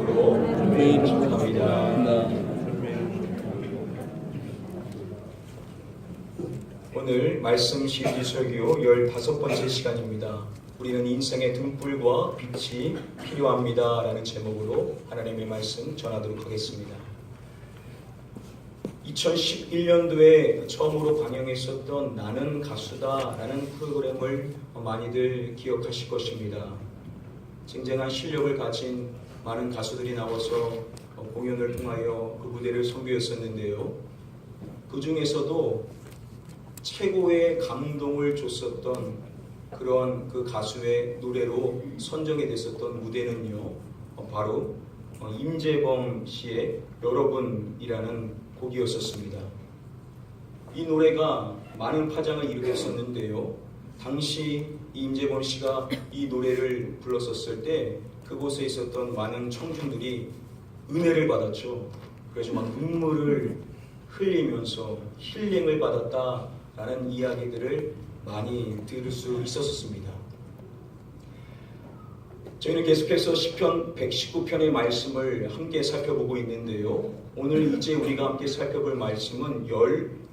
이름으로 축하합니다. 오늘 말씀 시리즈 설교 15번째 시간입니다. 우리는 인생의 등불과 빛이 필요합니다 라는 제목으로 하나님의 말씀 전하도록 하겠습니다. 2011년도에 처음으로 방영했었던 나는 가수다 라는 프로그램을 많이들 기억하실 것입니다. 쟁쟁한 실력을 가진 많은 가수들이 나와서 공연을 통하여 그 무대를 선보였었는데요. 그 중에서도 최고의 감동을 줬었던 그런 그 가수의 노래로 선정이 됐었던 무대는요, 바로 임재범 씨의 여러분이라는 곡이었었습니다. 이 노래가 많은 파장을 일으켰었는데요. 당시 임재범 씨가 이 노래를 불렀었을 때 그곳에 있었던 많은 청중들이 은혜를 받았죠. 그래서 막 눈물을 흘리면서 힐링을 받았다라는 이야기들을 많이 들을 수 있었습니다. 저희는 계속해서 시편 119편의 말씀을 함께 살펴보고 있는데요. 오늘 이제 우리가 함께 살펴볼 말씀은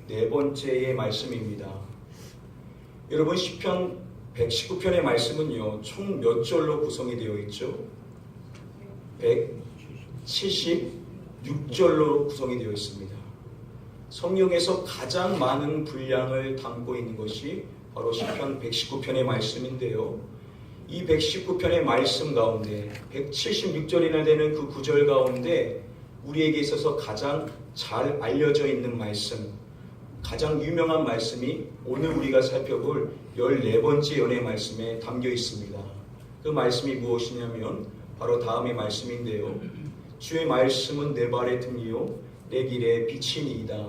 14번째의 말씀입니다. 여러분, 시편 119편의 말씀은요, 총 몇 절로 구성이 되어 있죠? 176절로 구성이 되어 있습니다. 성경에서 가장 많은 분량을 담고 있는 것이 바로 시편 119편의 말씀인데요. 이 119편의 말씀 가운데 176절이나 되는 그 구절 가운데 우리에게 있어서 가장 잘 알려져 있는 말씀, 가장 유명한 말씀이 오늘 우리가 살펴볼 14번째 연의 말씀에 담겨 있습니다. 그 말씀이 무엇이냐면 바로 다음의 말씀인데요. 주의 말씀은 내 발의 등이요 내 길의 빛이니이다.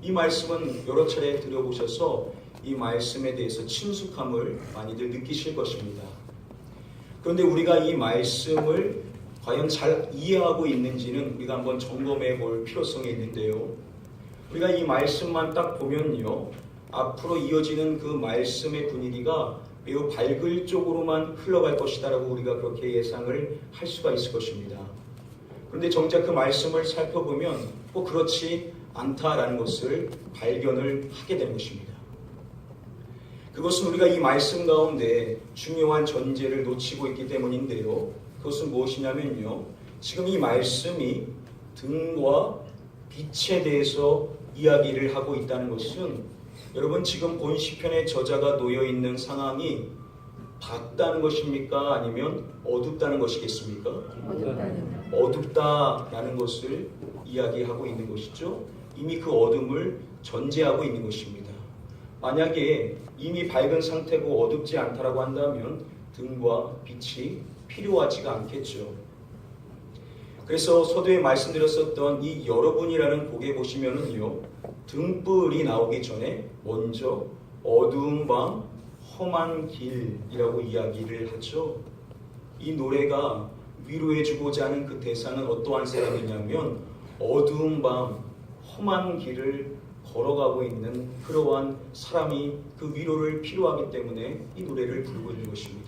이 말씀은 여러 차례 들어보셔서 이 말씀에 대해서 친숙함을 많이들 느끼실 것입니다. 그런데 우리가 이 말씀을 과연 잘 이해하고 있는지는 우리가 한번 점검해 볼 필요성이 있는데요. 우리가 이 말씀만 딱 보면요, 앞으로 이어지는 그 말씀의 분위기가 매우 밝을 쪽으로만 흘러갈 것이다라고 우리가 그렇게 예상을 할 수가 있을 것입니다. 그런데 정작 그 말씀을 살펴보면 꼭 그렇지 않다라는 것을 발견을 하게 된 것입니다. 그것은 우리가 이 말씀 가운데 중요한 전제를 놓치고 있기 때문인데요. 그것은 무엇이냐면요, 지금 이 말씀이 등과 빛에 대해서 이야기를 하고 있다는 것은, 여러분, 지금 본 시편의 저자가 놓여 있는 상황이 밝다는 것입니까? 아니면 어둡다는 것이겠습니까? 어둡다라는 것을 이야기하고 있는 것이죠. 이미 그 어둠을 전제하고 있는 것입니다. 만약에 이미 밝은 상태고 어둡지 않다라고 한다면 등과 빛이 필요하지가 않겠죠. 그래서 서두에 말씀드렸었던 이 여러분이라는 곡에 보시면은요, 등불이 나오기 전에 먼저 어두운 밤 험한 길이라고 이야기를 하죠. 이 노래가 위로해주고자 하는 그 대상은 어떠한 사람이냐면 어두운 밤 험한 길을 걸어가고 있는 그러한 사람이 그 위로를 필요하기 때문에 이 노래를 부르고 있는 것입니다.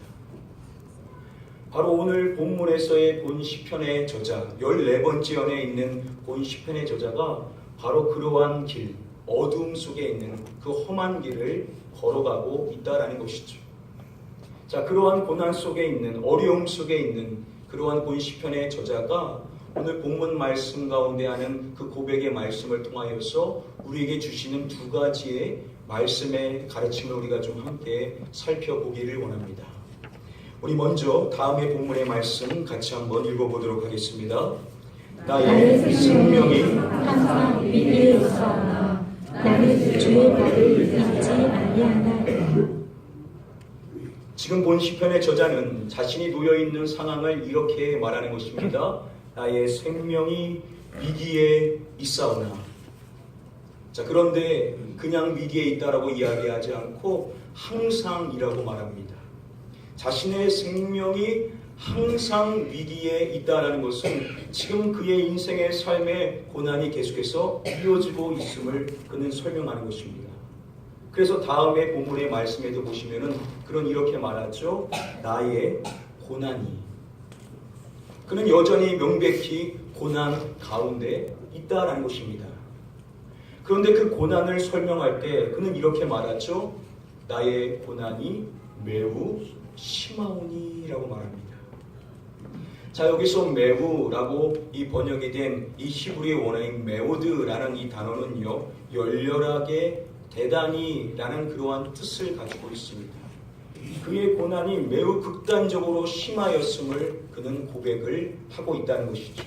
바로 오늘 본문에서의 본 시편의 저자, 14번째 연에 있는 본 시편의 저자가 바로 그러한 길, 어두움 속에 있는 그 험한 길을 걸어가고 있다라는 것이죠. 자, 그러한 고난 속에 있는, 어려움 속에 있는 그러한 본 시편의 저자가 오늘 본문 말씀 가운데 하는 그 고백의 말씀을 통하여서 우리에게 주시는 두 가지의 말씀의 가르침을 우리가 좀 함께 살펴보기를 원합니다. 우리 먼저 다음의 본문의 말씀 같이 한번 읽어보도록 하겠습니다. 나의 생명이 항상 위기에 있사오나 나는 주의 법을 잊지 아니하나이다. 지금 본 시편의 저자는 자신이 놓여있는 상황을 이렇게 말하는 것입니다. 나의 생명이 위기에 있사오나. 자, 그런데 그냥 위기에 있다라고 이야기하지 않고 항상이라고 말합니다. 자신의 생명이 항상 위기에 있다라는 것은 지금 그의 인생의 삶의 고난이 계속해서 이어지고 있음을 그는 설명하는 것입니다. 그래서 다음에 본문의 말씀에도 보시면은 그런 이렇게 말하죠. 나의 고난이. 그는 여전히 명백히 고난 가운데 있다라는 것입니다. 그런데 그 고난을 설명할 때 그는 이렇게 말하죠. 나의 고난이 매우 심하오니라고 말합니다. 자, 여기서 매우라고 이 번역이 된 이 히브리 원어인 메오드라는 이 단어는요, 열렬하게 대단히라는 그러한 뜻을 가지고 있습니다. 그의 고난이 매우 극단적으로 심하였음을 그는 고백을 하고 있다는 것이죠.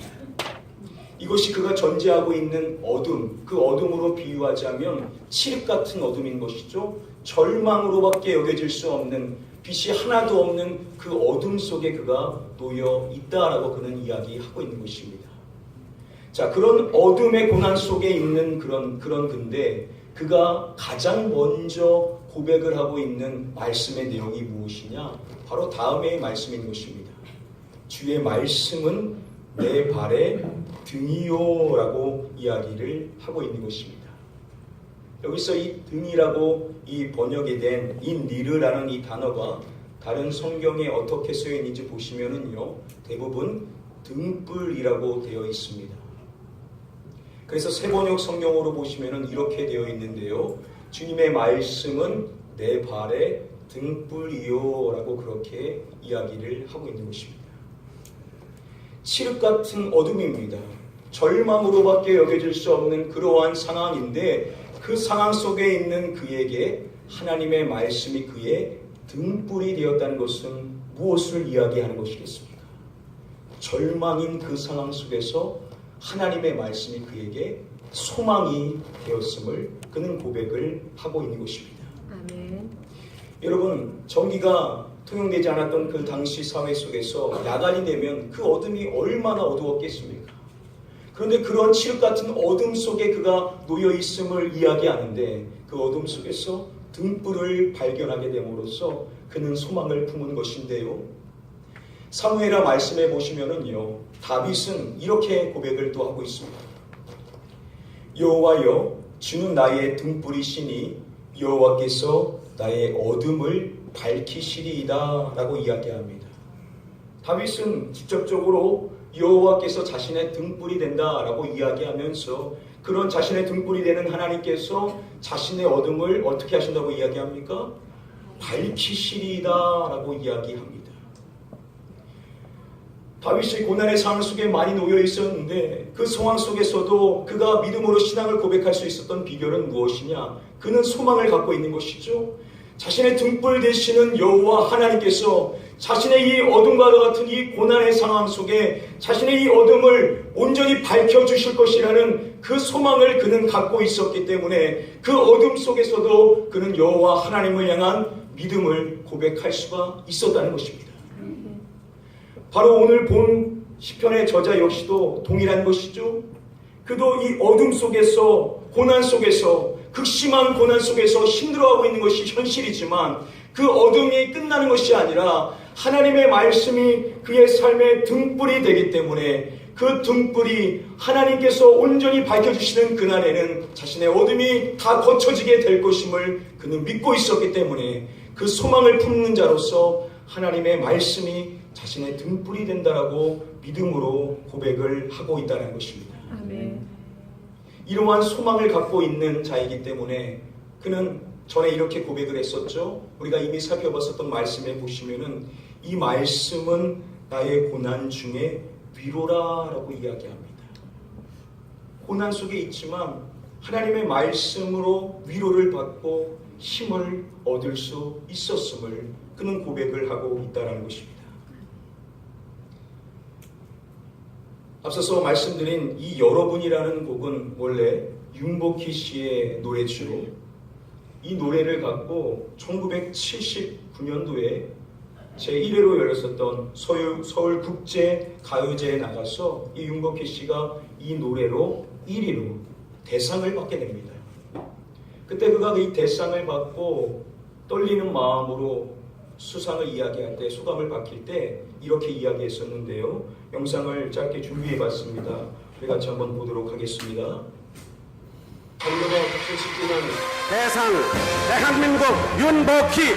이것이 그가 전제하고 있는 어둠, 그 어둠으로 비유하자면 칠흑 같은 어둠인 것이죠. 절망으로밖에 여겨질 수 없는, 빛이 하나도 없는 그 어둠 속에 그가 놓여 있다라고 그는 이야기하고 있는 것입니다. 자, 그런 어둠의 고난 속에 있는 그런 근데 그가 가장 먼저 고백을 하고 있는 말씀의 내용이 무엇이냐? 바로 다음의 말씀인 것입니다. 주의 말씀은 내 발의 등이요 라고 이야기를 하고 있는 것입니다. 여기서 이 등이라고 이 번역이 된 이 니르라는 이 단어가 다른 성경에 어떻게 쓰여 있는지 보시면은요, 대부분 등불이라고 되어 있습니다. 그래서 세번역 성경으로 보시면은 이렇게 되어 있는데요, 주님의 말씀은 내 발의 등불이요 라고 그렇게 이야기를 하고 있는 것입니다. 칠흑 같은 어둠입니다. 절망으로밖에 여겨질 수 없는 그러한 상황인데 그 상황 속에 있는 그에게 하나님의 말씀이 그의 등불이 되었다는 것은 무엇을 이야기하는 것이겠습니까? 절망인 그 상황 속에서 하나님의 말씀이 그에게 소망이 되었음을 그는 고백을 하고 있는 것입니다. 아멘. 여러분, 전기가 통용되지 않았던 그 당시 사회 속에서 야간이 되면 그 어둠이 얼마나 어두웠겠습니까? 그런데 그런 칠흑 같은 어둠 속에 그가 놓여 있음을 이야기하는데 그 어둠 속에서 등불을 발견하게 됨으로써 그는 소망을 품은 것인데요. 사무엘하 말씀해 보시면은요, 다윗은 이렇게 고백을 또 하고 있습니다. 여호와여, 주는 나의 등불이시니 여호와께서 나의 어둠을 밝히시리이다 라고 이야기합니다. 다윗은 직접적으로 여호와께서 자신의 등불이 된다라고 이야기하면서 그런 자신의 등불이 되는 하나님께서 자신의 어둠을 어떻게 하신다고 이야기합니까? 밝히시리이다라고 이야기합니다. 다윗이 고난의 상황 속에 많이 놓여 있었는데 그 상황 속에서도 그가 믿음으로 신앙을 고백할 수 있었던 비결은 무엇이냐? 그는 소망을 갖고 있는 것이죠. 자신의 등불 되시는 여호와 하나님께서 자신의 이 어둠과 같은 이 고난의 상황 속에 자신의 이 어둠을 온전히 밝혀주실 것이라는 그 소망을 그는 갖고 있었기 때문에 그 어둠 속에서도 그는 여호와 하나님을 향한 믿음을 고백할 수가 있었다는 것입니다. 바로 오늘 본 시편의 저자 역시도 동일한 것이죠. 그도 이 어둠 속에서, 고난 속에서, 극심한 고난 속에서 힘들어하고 있는 것이 현실이지만 그 어둠이 끝나는 것이 아니라 하나님의 말씀이 그의 삶의 등불이 되기 때문에 그 등불이 하나님께서 온전히 밝혀주시는 그날에는 자신의 어둠이 다 거쳐지게 될 것임을 그는 믿고 있었기 때문에 그 소망을 품는 자로서 하나님의 말씀이 자신의 등불이 된다라고 믿음으로 고백을 하고 있다는 것입니다. 아멘. 이러한 소망을 갖고 있는 자이기 때문에 그는 전에 이렇게 고백을 했었죠. 우리가 이미 살펴봤었던 말씀에 보시면은 이 말씀은 나의 고난 중에 위로라라고 이야기합니다. 고난 속에 있지만 하나님의 말씀으로 위로를 받고 힘을 얻을 수 있었음을 그는 고백을 하고 있다는 것입니다. 앞서서 말씀드린 이 여러분이라는 곡은 원래 윤복희 씨의 노래죠. 이 노래를 갖고 1979년도에 제1회로 열렸었던 서울국제가요제에 나가서 이 윤복희 씨가 이 노래로 1위로 대상을 받게 됩니다. 그때 그가 이 대상을 받고 떨리는 마음으로 수상을 이야기할 때, 소감을 밝힐 때 이렇게 이야기했었는데요. 영상을 짧게 준비해봤습니다. 우리 같이 한번 보도록 하겠습니다. 감독의 주시기는 대상 대한민국 윤복희.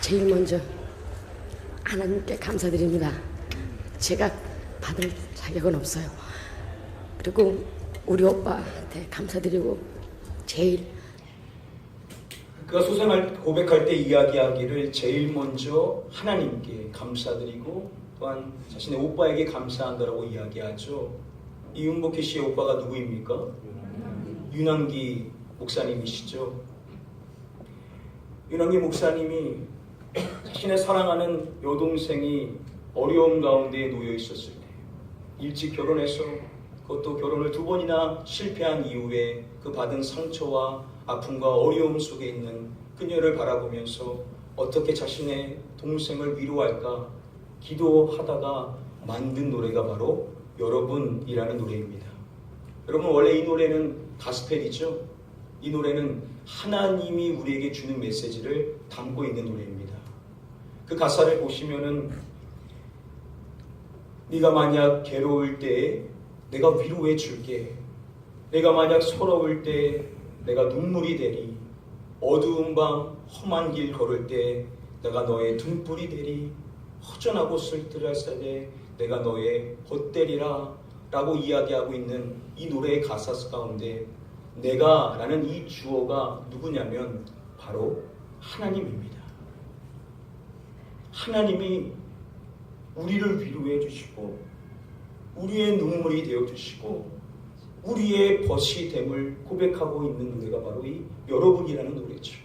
제일 먼저 하나님께 감사드립니다. 제가 받을 자격은 없어요. 그리고 우리 오빠한테 감사드리고 제일 그가 소생할 고백할 때 이야기하기를 제일 먼저 하나님께 감사드리고 또한 자신의 오빠에게 감사한다라고 이야기하죠. 이 윤복희 씨의 오빠가 누구입니까? 윤한기 목사님이시죠. 윤한기 목사님이 자신의 사랑하는 여동생이 어려움 가운데 놓여 있었을 때 일찍 결혼해서 그것도 결혼을 2번이나 실패한 이후에 그 받은 상처와 아픔과 어려움 속에 있는 그녀를 바라보면서 어떻게 자신의 동생을 위로할까 기도하다가 만든 노래가 바로 여러분이라는 노래입니다. 여러분, 원래 이 노래는 가스펠이죠. 이 노래는 하나님이 우리에게 주는 메시지를 담고 있는 노래입니다. 그 가사를 보시면은 네가 만약 괴로울 때 내가 위로해 줄게. 내가 만약 서러울 때 내가 눈물이 되리. 어두운 밤 험한 길 걸을 때 내가 너의 등불이 되리. 허전하고 쓸쓸할 때 내가 너의 헛되리라 라고 이야기하고 있는 이 노래의 가사 가운데 내가 라는 이 주어가 누구냐면 바로 하나님입니다. 하나님이 우리를 위로해 주시고 우리의 눈물이 되어 주시고 우리의 벗이 됨을 고백하고 있는 노래가 바로 이 여러분이라는 노래죠.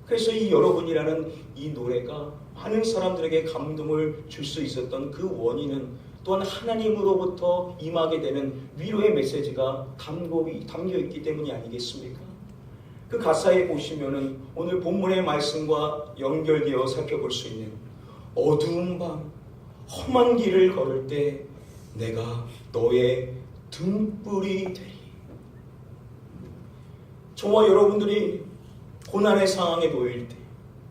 그래서 이 여러분이라는 이 노래가 많은 사람들에게 감동을 줄 수 있었던 그 원인은 또한 하나님으로부터 임하게 되는 위로의 메시지가 담겨 있기 때문이 아니겠습니까? 그 가사에 보시면은 오늘 본문의 말씀과 연결되어 살펴볼 수 있는 어두운 밤 험한 길을 걸을 때 내가 너의 등불이 되리. 저와 여러분들이 고난의 상황에 놓일 때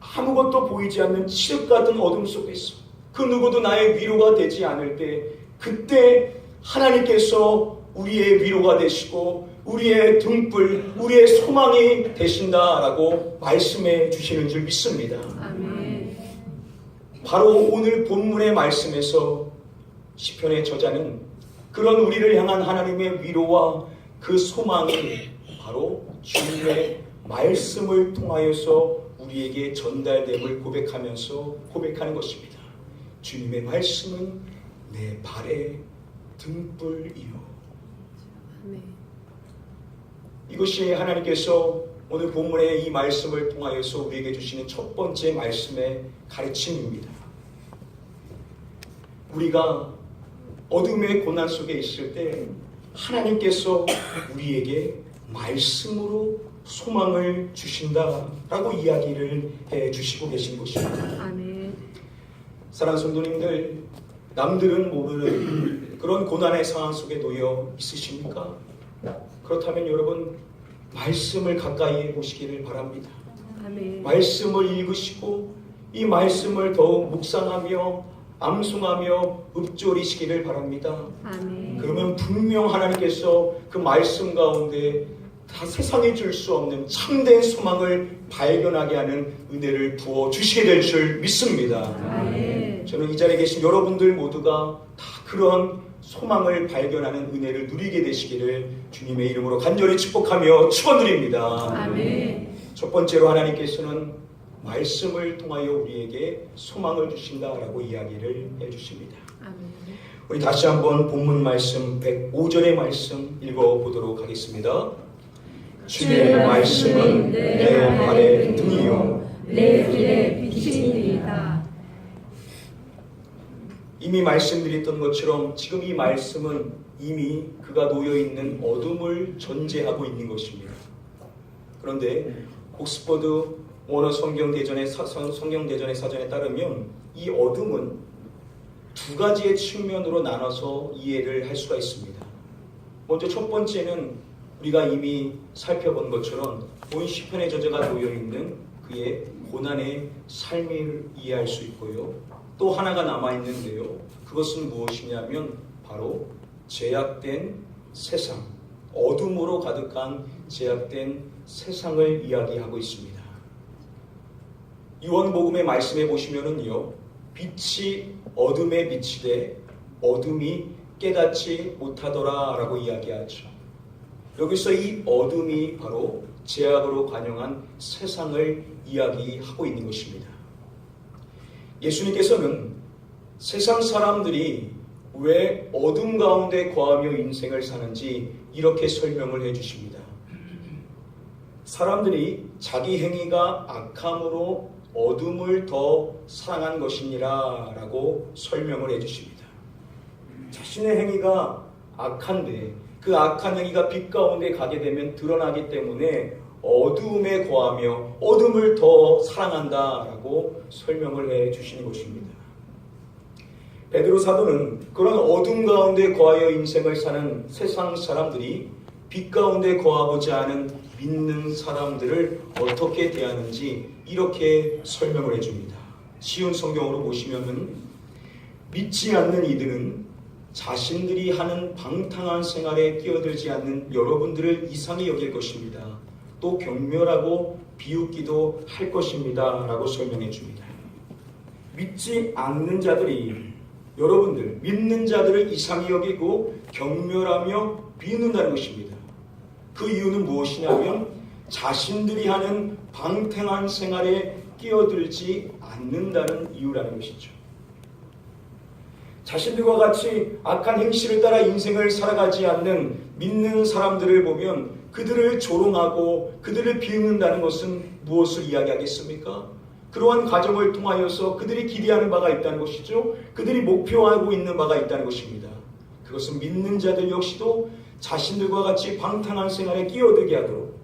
아무것도 보이지 않는 칠흑 같은 어둠 속에서 그 누구도 나의 위로가 되지 않을 때 그때 하나님께서 우리의 위로가 되시고 우리의 등불, 우리의 소망이 되신다라고 말씀해 주시는 줄 믿습니다. 아멘. 바로 오늘 본문의 말씀에서 시편의 저자는 그런 우리를 향한 하나님의 위로와 그 소망이 바로 주님의 말씀을 통하여서 우리에게 전달됨을 고백하는 것입니다. 주님의 말씀은 내 발의 등불이요. 아멘. 이것이 하나님께서 오늘 본문의 이 말씀을 통하여서 우리에게 주시는 첫 번째 말씀의 가르침입니다. 우리가 어둠의 고난 속에 있을 때 하나님께서 우리에게 말씀으로 소망을 주신다라고 이야기를 해주시고 계신 것입니다. 아멘. 사랑하는 성도님들, 남들은 모르는 그런 고난의 상황 속에 놓여 있으십니까? 그렇다면 여러분 말씀을 가까이 보시기를 바랍니다. 아멘. 말씀을 읽으시고 이 말씀을 더욱 묵상하며 암송하며 읊조리시기를 바랍니다. 아멘. 그러면 분명 하나님께서 그 말씀 가운데 다 세상에 줄 수 없는 참된 소망을 발견하게 하는 은혜를 부어 주시게 될 줄 믿습니다. 아멘. 저는 이 자리에 계신 여러분들 모두가 다 그런 소망을 발견하는 은혜를 누리게 되시기를 주님의 이름으로 간절히 축복하며 축원드립니다. 아멘. 첫 번째로 하나님께서는 말씀을 통하여 우리에게 소망을 주신다라고 이야기를 해주십니다. 아멘. 우리 다시 한번 본문 말씀 105절의 말씀 읽어보도록 하겠습니다. 주의 말씀은 내 발의 등이요 내 길의 빛이니이다. 이미 말씀드렸던 것처럼 지금 이 말씀은 이미 그가 놓여있는 어둠을 전제하고 있는 것입니다. 그런데 옥스퍼드 원어 성경대전의 사전에 따르면 이 어둠은 두 가지의 측면으로 나눠서 이해를 할 수가 있습니다. 먼저 첫 번째는 우리가 이미 살펴본 것처럼 본 시편의 저자가 놓여있는 그의 고난의 삶을 이해할 수 있고요. 또 하나가 남아있는데요. 그것은 무엇이냐면 바로 제약된 세상, 어둠으로 가득한 제약된 세상을 이야기하고 있습니다. 요한복음의 말씀에 보시면은요, 빛이 어둠에 비치되 어둠이 깨닫지 못하더라라고 이야기하죠. 여기서 이 어둠이 바로 죄악으로 관영한 세상을 이야기하고 있는 것입니다. 예수님께서는 세상 사람들이 왜 어둠 가운데 거하며 인생을 사는지 이렇게 설명을 해주십니다. 사람들이 자기 행위가 악함으로 어둠을 더 사랑한 것이니라 라고 설명을 해주십니다. 자신의 행위가 악한데 그 악한 행위가 빛 가운데 가게 되면 드러나기 때문에 어둠에 거하며 어둠을 더 사랑한다 라고 설명을 해주시는 것입니다. 베드로 사도는 그런 어둠 가운데 거하여 인생을 사는 세상 사람들이 빛 가운데 거하고자 하는 믿는 사람들을 어떻게 대하는지 이렇게 설명을 해줍니다. 쉬운 성경으로 보시면은 믿지 않는 이들은 자신들이 하는 방탕한 생활에 끼어들지 않는 여러분들을 이상히 여길 것입니다. 또 경멸하고 비웃기도 할 것입니다. 라고 설명해 줍니다. 믿지 않는 자들이 여러분들, 믿는 자들을 이상히 여기고 경멸하며 비웃는다는 것입니다. 그 이유는 무엇이냐면 자신들이 하는 방탕한 생활에 끼어들지 않는다는 이유라는 것이죠. 자신들과 같이 악한 행실을 따라 인생을 살아가지 않는 믿는 사람들을 보면 그들을 조롱하고 그들을 비웃는다는 것은 무엇을 이야기하겠습니까? 그러한 과정을 통하여서 그들이 기대하는 바가 있다는 것이죠. 그들이 목표하고 있는 바가 있다는 것입니다. 그것은 믿는 자들 역시도 자신들과 같이 방탕한 생활에 끼어들게 하도록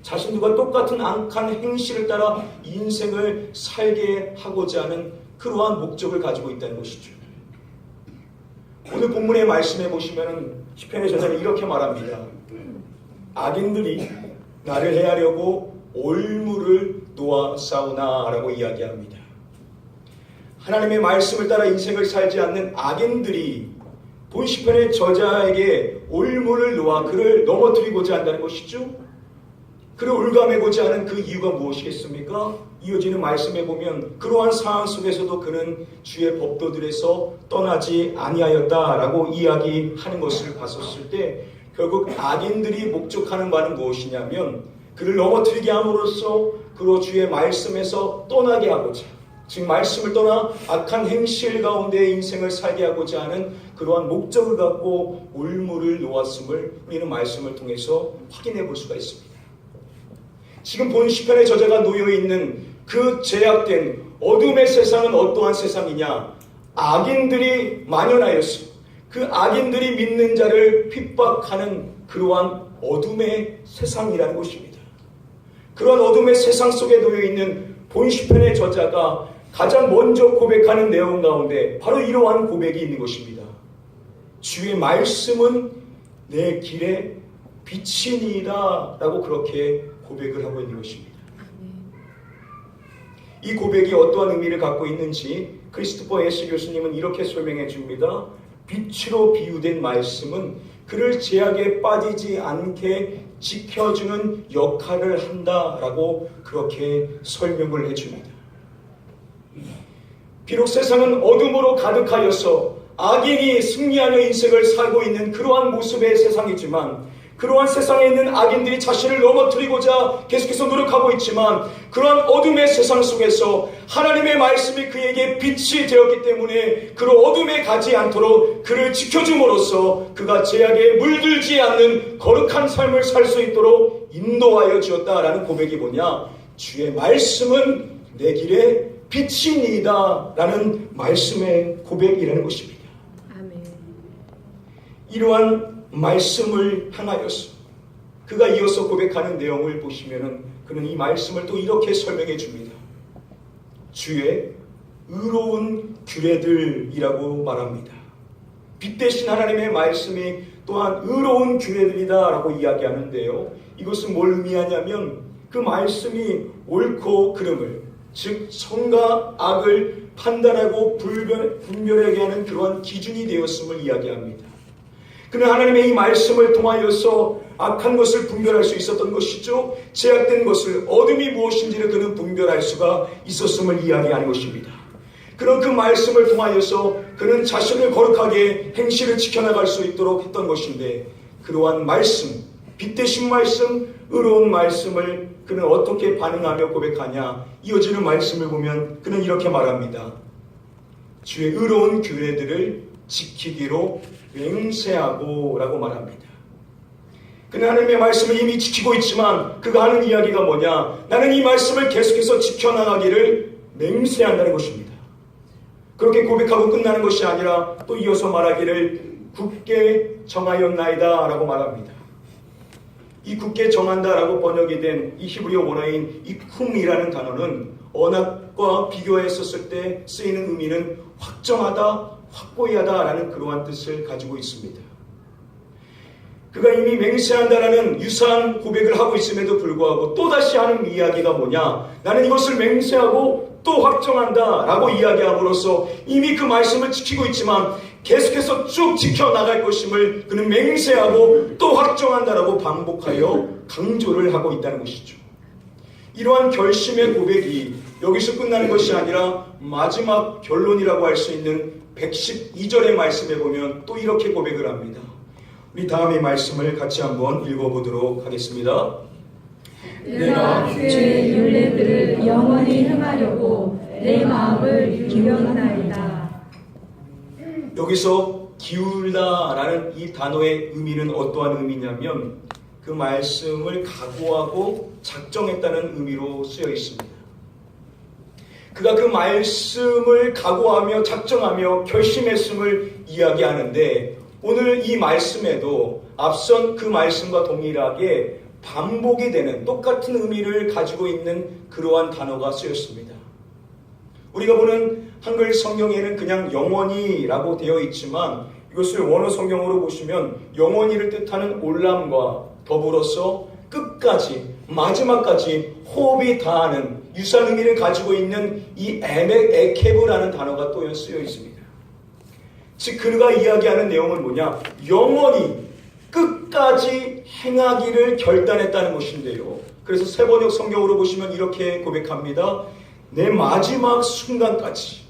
자신들과 똑같은 악한 행실을 따라 인생을 살게 하고자 하는 그러한 목적을 가지고 있다는 것이죠. 오늘 본문의 말씀에 보시면 시편의 저자는 이렇게 말합니다. 악인들이 나를 해하려고 올무를 놓아 싸우나 라고 이야기합니다. 하나님의 말씀을 따라 인생을 살지 않는 악인들이 본 시편의 저자에게 올무를 놓아 그를 넘어뜨리고자 한다는 것이죠. 그를 올가매고자 하는 그 이유가 무엇이겠습니까? 이어지는 말씀에 보면 그러한 상황 속에서도 그는 주의 법도들에서 떠나지 아니하였다라고 이야기하는 것을 봤었을 때 결국 악인들이 목적하는 바는 무엇이냐면 그를 넘어뜨리게 함으로써 그로 주의 말씀에서 떠나게 하고자, 즉 말씀을 떠나 악한 행실 가운데 인생을 살게 하고자 하는 그러한 목적을 갖고 올무를 놓았음을 우리는 말씀을 통해서 확인해 볼 수가 있습니다. 지금 본 시편의 저자가 놓여있는 그 제약된 어둠의 세상은 어떠한 세상이냐? 악인들이 만연하였습니다. 그 악인들이 믿는 자를 핍박하는 그러한 어둠의 세상이라는 것입니다. 그러한 어둠의 세상 속에 놓여있는 본 시편의 저자가 가장 먼저 고백하는 내용 가운데 바로 이러한 고백이 있는 것입니다. 주의 말씀은 내 길에 빛이니이다 라고 그렇게 고백을 하고 있는 것입니다. 이 고백이 어떠한 의미를 갖고 있는지 크리스토퍼 에시 교수님은 이렇게 설명해 줍니다. 빛으로 비유된 말씀은 그를 죄악에 빠지지 않게 지켜주는 역할을 한다라고 그렇게 설명을 해줍니다. 비록 세상은 어둠으로 가득하여서 악인이 승리하며 인생을 살고 있는 그러한 모습의 세상이지만 그러한 세상에 있는 악인들이 자신을 넘어뜨리고자 계속해서 노력하고 있지만 그러한 어둠의 세상 속에서 하나님의 말씀이 그에게 빛이 되었기 때문에 그로 어둠에 가지 않도록 그를 지켜줌으로써 그가 죄악에 물들지 않는 거룩한 삶을 살 수 있도록 인도하여 주었다라는 고백이 뭐냐? 주의 말씀은 내 길에 빛이니이다 라는 말씀의 고백이라는 것입니다. 아멘. 이러한 말씀을 향하여서 그가 이어서 고백하는 내용을 보시면은 그는 이 말씀을 또 이렇게 설명해 줍니다. 주의 의로운 규례들이라고 말합니다. 빛 대신 하나님의 말씀이 또한 의로운 규례들이다 라고 이야기하는데요. 이것은 뭘 의미하냐면 그 말씀이 옳고 그름을, 즉 선과 악을 판단하고 분별하게 하는 그러한 기준이 되었음을 이야기합니다. 그는 하나님의 이 말씀을 통하여서 악한 것을 분별할 수 있었던 것이죠. 제약된 것을, 어둠이 무엇인지를 그는 분별할 수가 있었음을 이야기하는 것입니다. 그런 그 말씀을 통하여서 그는 자신을 거룩하게 행실을 지켜나갈 수 있도록 했던 것인데, 그러한 말씀, 빛 대신 말씀, 의로운 말씀을 그는 어떻게 반응하며 고백하냐. 이어지는 말씀을 보면 그는 이렇게 말합니다. 주의 의로운 규례들을 지키기로 맹세하고 라고 말합니다. 그는 하나님의 말씀을 이미 지키고 있지만 그가 하는 이야기가 뭐냐. 나는 이 말씀을 계속해서 지켜나가기를 맹세한다는 것입니다. 그렇게 고백하고 끝나는 것이 아니라 또 이어서 말하기를 굳게 정하였나이다 라고 말합니다. 이 굳게 정한다 라고 번역이 된 이 히브리어 원어인 이 쿰이라는 단어는 언약과 비교했었을 때 쓰이는 의미는 확정하다, 확고히 하다 라는 그러한 뜻을 가지고 있습니다. 그가 이미 맹세한다라는 유사한 고백을 하고 있음에도 불구하고 또다시 하는 이야기가 뭐냐. 나는 이것을 맹세하고 또 확정한다 라고 이야기함으로써 이미 그 말씀을 지키고 있지만 계속해서 쭉 지켜나갈 것임을 그는 맹세하고 또 확정한다라고 반복하여 강조를 하고 있다는 것이죠. 이러한 결심의 고백이 여기서 끝나는 것이 아니라 마지막 결론이라고 할 수 있는 112절의 말씀에 보면 또 이렇게 고백을 합니다. 우리 다음의 말씀을 같이 한번 읽어보도록 하겠습니다. 내가 주의 율례들을 영원히 행하려고 내 마음을 기울이나이다. 여기서 기울다라는 이 단어의 의미는 어떠한 의미냐면 그 말씀을 각오하고 작정했다는 의미로 쓰여 있습니다. 그가 그 말씀을 각오하며 작정하며 결심했음을 이야기하는데 오늘 이 말씀에도 앞선 그 말씀과 동일하게 반복이 되는 똑같은 의미를 가지고 있는 그러한 단어가 쓰였습니다. 우리가 보는 한글 성경에는 그냥 영원히라고 되어 있지만 이것을 원어 성경으로 보시면 영원히를 뜻하는 올람과 더불어서 끝까지 마지막까지 호흡이 다하는 유사한 의미를 가지고 있는 이 에케브라는 단어가 또 쓰여 있습니다. 즉 그가 이야기하는 내용은 뭐냐? 영원히 끝까지 행하기를 결단했다는 것인데요. 그래서 세번역 성경으로 보시면 이렇게 고백합니다. 내 마지막 순간까지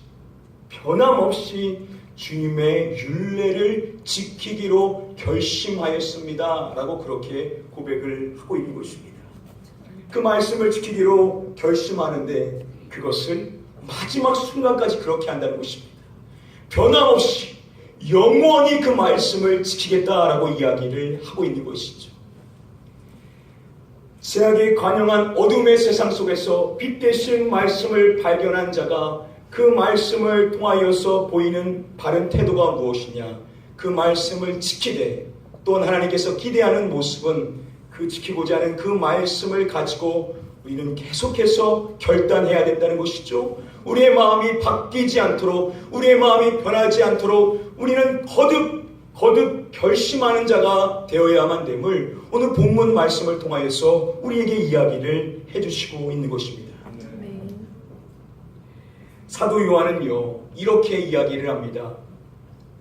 변함없이 주님의 율례를 지키기로 결심하였습니다 라고 그렇게 고백을 하고 있는 것입니다. 그 말씀을 지키기로 결심하는데 그것을 마지막 순간까지 그렇게 한다는 것입니다. 변함없이 영원히 그 말씀을 지키겠다라고 이야기를 하고 있는 것이죠. 죄악에 관영한 어둠의 세상 속에서 빛 대신 말씀을 발견한 자가 그 말씀을 통하여서 보이는 바른 태도가 무엇이냐? 그 말씀을 지키되 또한 하나님께서 기대하는 모습은 그 지키고자 하는 그 말씀을 가지고 우리는 계속해서 결단해야 된다는 것이죠. 우리의 마음이 바뀌지 않도록, 우리의 마음이 변하지 않도록 우리는 거듭 결심하는 자가 되어야만 됨을 오늘 본문 말씀을 통하여서 우리에게 이야기를 해주시고 있는 것입니다. 사도 요한은요 이렇게 이야기를 합니다.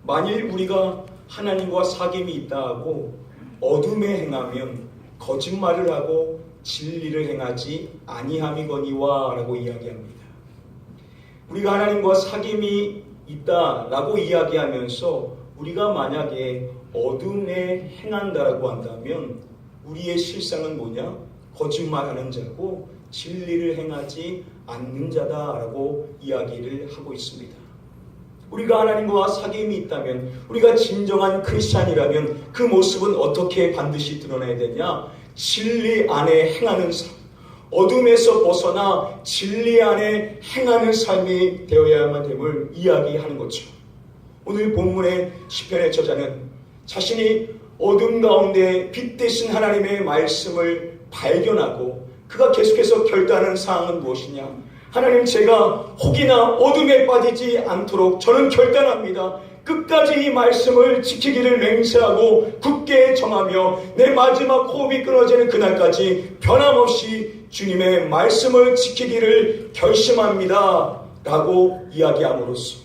만일 우리가 하나님과 사귐이 있다 하고 어둠에 행하면 거짓말을 하고 진리를 행하지 아니함이거니와 라고 이야기합니다. 우리가 하나님과 사귐이 있다라고 이야기하면서 우리가 만약에 어둠에 행한다라고 한다면 우리의 실상은 뭐냐? 거짓말하는 자고 진리를 행하지 않는 자다라고 이야기를 하고 있습니다. 우리가 하나님과 사귐이 있다면, 우리가 진정한 크리스찬이라면 그 모습은 어떻게 반드시 드러나야 되냐? 진리 안에 행하는 삶, 어둠에서 벗어나 진리 안에 행하는 삶이 되어야만 됨을 이야기하는 거죠. 오늘 본문의 시편의 저자는 자신이 어둠 가운데 빛 대신 하나님의 말씀을 발견하고 그가 계속해서 결단하는 사항은 무엇이냐? 하나님, 제가 혹이나 어둠에 빠지지 않도록 저는 결단합니다. 끝까지 이 말씀을 지키기를 맹세하고 굳게 정하며 내 마지막 호흡이 끊어지는 그날까지 변함없이 주님의 말씀을 지키기를 결심합니다 라고 이야기함으로써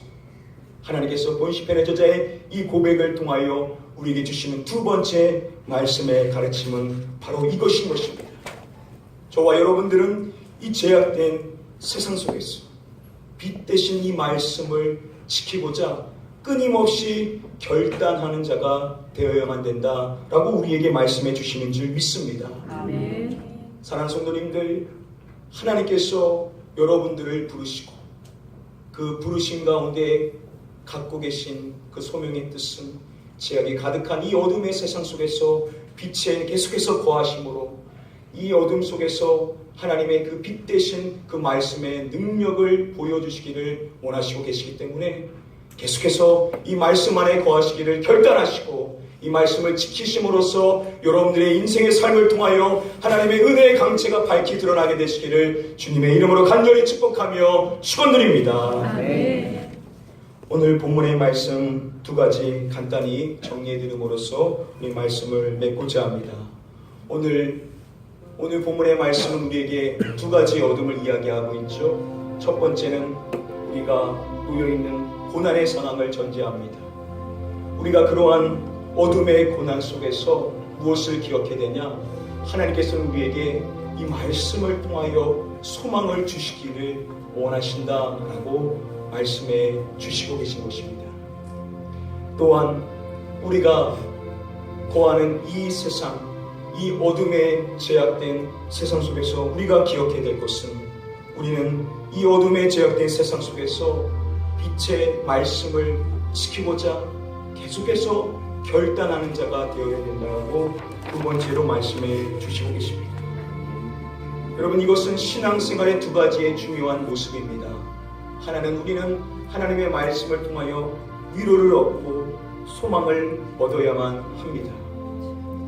하나님께서 본 시편의 저자의 이 고백을 통하여 우리에게 주시는 두 번째 말씀의 가르침은 바로 이것인 것입니다. 저와 여러분들은 이 제약된 세상 속에서 빛 대신 이 말씀을 지키고자 끊임없이 결단하는 자가 되어야만 된다라고 우리에게 말씀해 주시는 줄 믿습니다. 아멘. 사랑하는 성도님들, 하나님께서 여러분들을 부르시고 그 부르심 가운데 갖고 계신 그 소명의 뜻은 제약이 가득한 이 어둠의 세상 속에서 빛에 계속해서 거하심으로 이 어둠 속에서 하나님의 그 빛 대신 그 말씀의 능력을 보여주시기를 원하시고 계시기 때문에 계속해서 이 말씀 안에 거하시기를 결단하시고 이 말씀을 지키심으로써 여러분들의 인생의 삶을 통하여 하나님의 은혜의 강체가 밝히 드러나게 되시기를 주님의 이름으로 간절히 축복하며 축원드립니다. 아멘. 오늘 본문의 말씀 두 가지 간단히 정리해 드림으로써 이 말씀을 맺고자 합니다. 오늘 본문의 말씀은 우리에게 두 가지 어둠을 이야기하고 있죠. 첫 번째는 우리가 놓여있는 고난의 상황을 전제합니다. 우리가 그러한 어둠의 고난 속에서 무엇을 기억해야 되냐? 하나님께서는 우리에게 이 말씀을 통하여 소망을 주시기를 원하신다라고 말씀해 주시고 계신 것입니다. 또한 우리가 거하는 이 세상, 이 어둠에 제약된 세상 속에서 우리가 기억해야 될 것은 우리는 이 어둠에 제약된 세상 속에서 빛의 말씀을 지키고자 계속해서 결단하는 자가 되어야 된다고 두 번째로 말씀해 주시고 계십니다. 여러분, 이것은 신앙생활의 두 가지의 중요한 모습입니다. 하나는 우리는 하나님의 말씀을 통하여 위로를 얻고 소망을 얻어야만 합니다.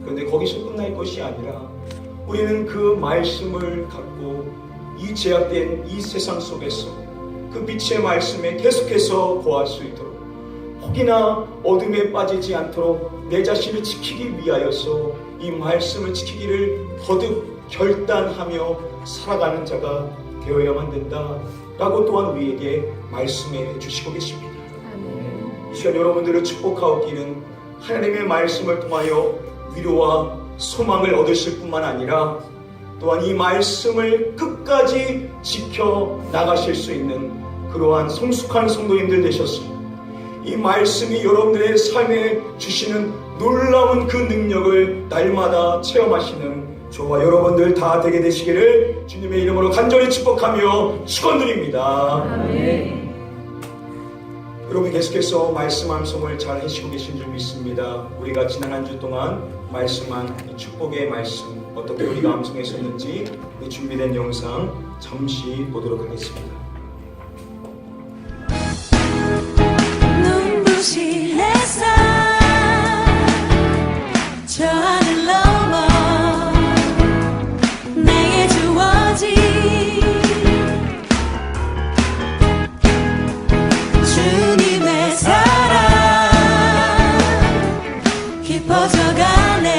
그런데 거기서 끝날 것이 아니라 우리는 그 말씀을 갖고 이 제약된 이 세상 속에서 그 빛의 말씀에 계속해서 거할 수 있도록 혹이나 어둠에 빠지지 않도록 내 자신을 지키기 위하여서 이 말씀을 지키기를 거듭 결단하며 살아가는 자가 되어야만 된다라고 또한 우리에게 말씀해 주시고 계십니다. 이 시간 여러분들을 축복하옵기는 하나님의 말씀을 통하여 위로와 소망을 얻으실 뿐만 아니라 또한 이 말씀을 끝까지 지켜 나가실 수 있는 그러한 성숙한 성도님들 되셨습니다. 이 말씀이 여러분들의 삶에 주시는 놀라운 그 능력을 날마다 체험하시는 저와 여러분들 다 되게 되시기를 주님의 이름으로 간절히 축복하며 축원드립니다. 아멘. 여러분 계속해서 말씀 암송을 잘 하시고 계신 줄 믿습니다. 우리가 지난 한 주 동안 말씀한 이 축복의 말씀 어떻게 우리가 암송했었는지 준비된 영상 잠시 보도록 하겠습니다. 눈부신 햇살 저 하늘 넘어 내게 주어진 주님의 사랑 깊어져가네.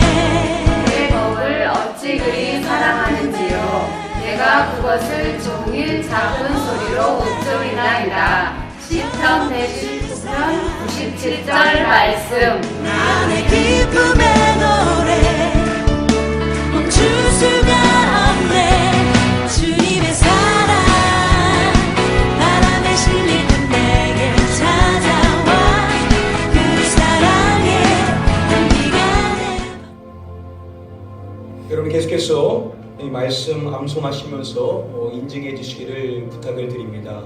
내 법을 어찌 그리 사랑하는지요. 내가 그것을 종일 작은 소리로 읊조리나이다. 시편 119편 97절 말씀. 나의 기쁨의 노래 멈출 수가 없네. 주님의 사랑 바람에 실릴 듯 내게 찾아와 그 사랑에 향기가 내. 여러분 계속해서 이 말씀 암송하시면서 인증해 주시기를 부탁을 드립니다.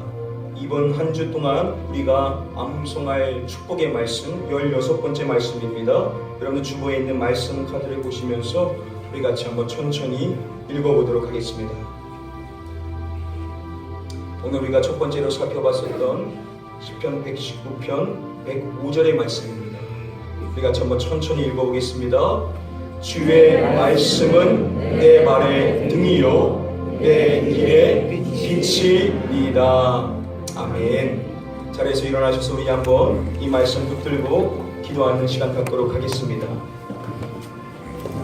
이번 한 주 동안 우리가 암송할 축복의 말씀 16번째 말씀입니다. 여러분 주보에 있는 말씀 카드를 보시면서 우리 같이 한번 천천히 읽어보도록 하겠습니다. 오늘 우리가 첫 번째로 살펴봤었던 시편 119편 105절의 말씀입니다. 우리 같이 한번 천천히 읽어보겠습니다. 주의 말씀은 내 발의 등이요 내 길의 빛이니이다. 아멘. 자리에서 일어나셔서 우리 한번 이 말씀 붙들고 기도하는 시간 갖도록 하겠습니다.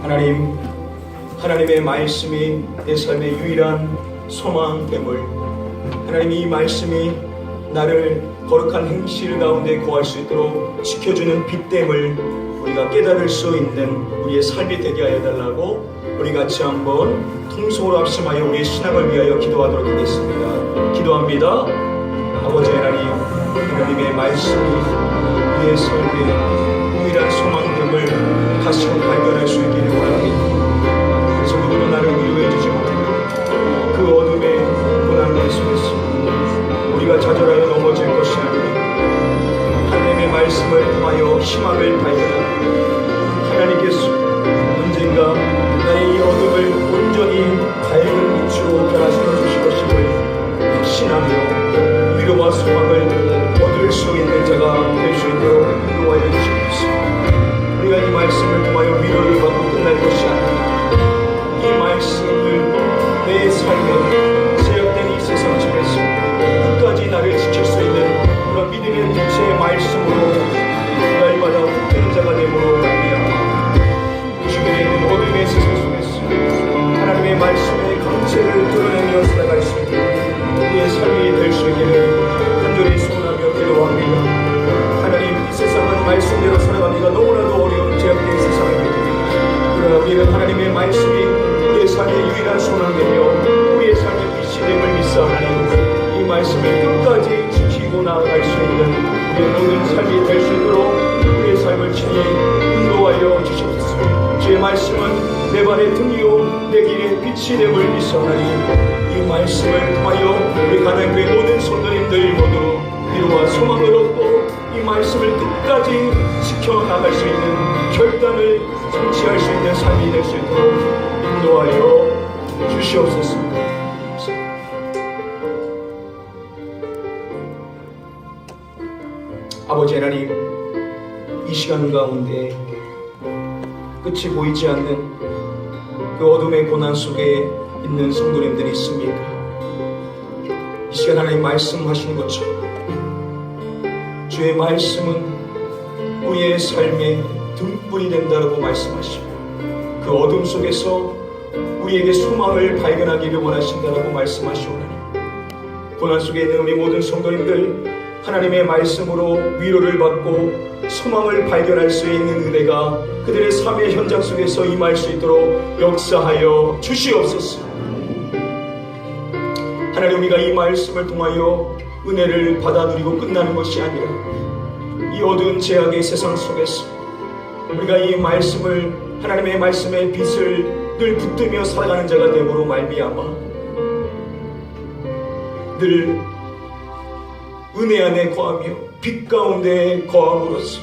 하나님의 말씀이 내 삶의 유일한 소망됨을, 하나님 이 말씀이 나를 거룩한 행실 가운데 거할 수 있도록 지켜주는 빛됨을 우리가 깨달을 수 있는 우리의 삶이 되게 하여 달라고 우리 같이 한번 통성으로 합심하여 우리의 신앙을 위하여 기도하도록 하겠습니다. 기도합니다. 아버지 하나님, 하나님의 말씀이 우리의 삶의 유일한 소망됨을 다시금 발견할 수 있기를 원합니다. 그래서 누구도 나를 위로해 주지 못하고 그 어둠의 고난의 속에서 우리가 좌절하여 넘어질 것이 아니라 하나님의 말씀을 통하여 희망을 발견하고 하나님께서 언젠가 나의 이 어둠을 온전히 밝은 빛으로 변화시켜 주실 것임을 확신하며 위로와 소망을 얻을 수 있는 자가 될 수 있도록 인도하여 주시옵소서. 우리가 이 말씀을 통하여 위로를 받고 끝날 것이 아니라 이 말씀을 내 삶에 제약된 이 세상 속에서 끝까지 나를 지킬 수 있는 그런 믿음의 빛의 말씀으로 날마다 붙드는 자가 되므로 말미암아 주변에 있는 어둠의 세상 속에서 하나님의 말씀의 강체를 드러내며 살아갈 수 있는 우리의 삶이 될 수 있기를 간절히 소원하며 기도합니다. 하나님, 이 세상은 말씀대로 살아가기가 너무나도 어려운 제약된 세상입니다. 그러나 우리는 하나님의 말씀이 우리의 삶의 유일한 소망되며 우리의 삶의 빛이 됨을 믿사오니 이 말씀을 끝까지 지키고 나아갈 수 있는 우리의 모든 삶이 될 수 있도록 우리의 삶을 친히 인도하여 주시옵소서. 주의 말씀은 내 발의 등이요 내 길의 빛이 됨을 믿사오니 이 말씀을 통하여 우리 가나안교회 모든 성도님들 모두 위로와 소망을 얻고 이 말씀을 끝까지 지켜나갈 수 있는 결단을 성취할 수 있는 삶이 될 수 있도록 인도하여 주시옵소서. 아버지 하나님, 이 시간 가운데 끝이 보이지 않는 그 어둠의 고난 속에 있는 성도님들이 있습니까? 이 시간 하나님 말씀하시는 것처럼 주의 말씀은 우리의 삶의 등불이 된다고 말씀하시고 그 어둠 속에서 우리에게 소망을 발견하기를 원하신다고 말씀하시오니 고난 속에 있는 우리 모든 성도님들 하나님의 말씀으로 위로를 받고 소망을 발견할 수 있는 은혜가 그들의 삶의 현장 속에서 임할 수 있도록 역사하여 주시옵소서. 하나님, 우리가 이 말씀을 통하여 은혜를 받아 누리고 끝나는 것이 아니라 이 어두운 죄악의 세상 속에서 우리가 이 말씀을 하나님의 말씀의 빛을 늘 붙들며 살아가는 자가 되므로 말미암아 늘 은혜 안에 거하며 빛 가운데 거함으로써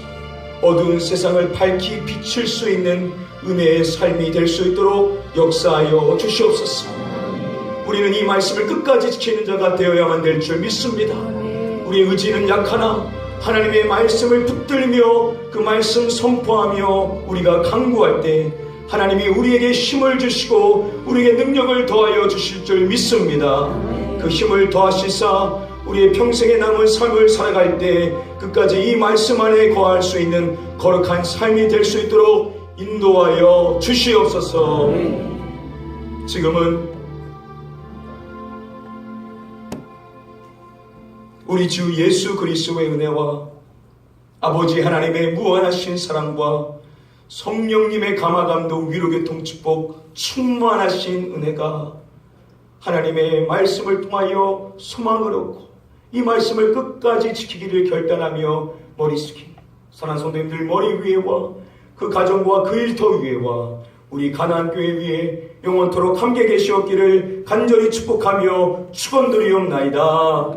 어두운 세상을 밝히 비칠 수 있는 은혜의 삶이 될 수 있도록 역사하여 주시옵소서. 우리는 이 말씀을 끝까지 지키는 자가 되어야만 될 줄 믿습니다. 우리의 의지는 약하나 하나님의 말씀을 붙들며 그 말씀 선포하며 우리가 강구할 때 하나님이 우리에게 힘을 주시고 우리에게 능력을 더하여 주실 줄 믿습니다. 그 힘을 더하시사 우리의 평생에 남은 삶을 살아갈 때 끝까지 이 말씀 안에 거할 수 있는 거룩한 삶이 될 수 있도록 인도하여 주시옵소서. 지금은 우리 주 예수 그리스도의 은혜와 아버지 하나님의 무한하신 사랑과 성령님의 감화감동 위로교통 축복 충만하신 은혜가 하나님의 말씀을 통하여 소망을 얻고 이 말씀을 끝까지 지키기를 결단하며 머리 숙인 선한 성도님들 머리 위에와 그 가정과 그 일터 위에와 우리 가나안교회 위에 영원토록 함께 계시옵기를 간절히 축복하며 축원드리옵나이다.